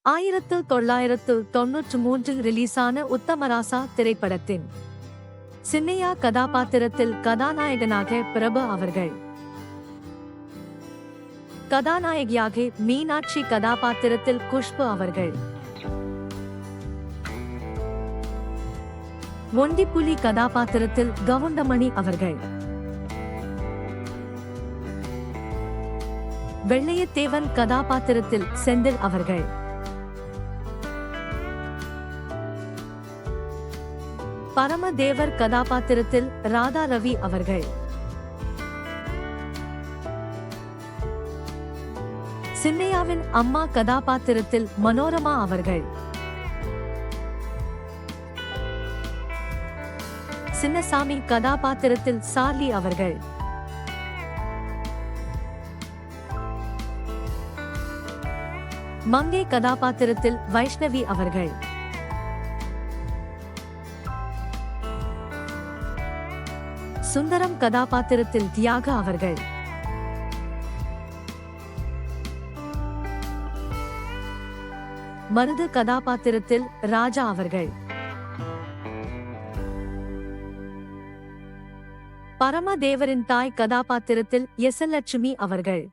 1993 ரிலீஸான உத்தமராசா திரைப்படத்தின் சின்னையா கதாபாத்திரத்தில் கதாநாயகனாக பிரபு அவர்கள், கதாநாயகியாக மீனாட்சி கதாபாத்திரத்தில் குஷ்பு அவர்கள், ஒண்டிப்புலி கதாபாத்திரத்தில் கவுண்டமணி அவர்கள், வெள்ளையத்தேவன் கதாபாத்திரத்தில் செந்தில் அவர்கள், பரமதேவர் கதாபாத்திரத்தில் ராதா ரவி அவர்கள், சின்னையாவின் அம்மா கதாபாத்திரத்தில் மனோரமா அவர்கள், சின்னசாமி கதாபாத்திரத்தில் சார்லி அவர்கள், மங்கை கதாபாத்திரத்தில் வைஷ்ணவி அவர்கள், சுந்தரம் கதாபாத்திரத்தில் தியாக அவர்கள், மருது கதாபாத்திரத்தில் ராஜா அவர்கள், பரமதேவரின் தாய் கதாபாத்திரத்தில் எசலட்சுமி அவர்கள்.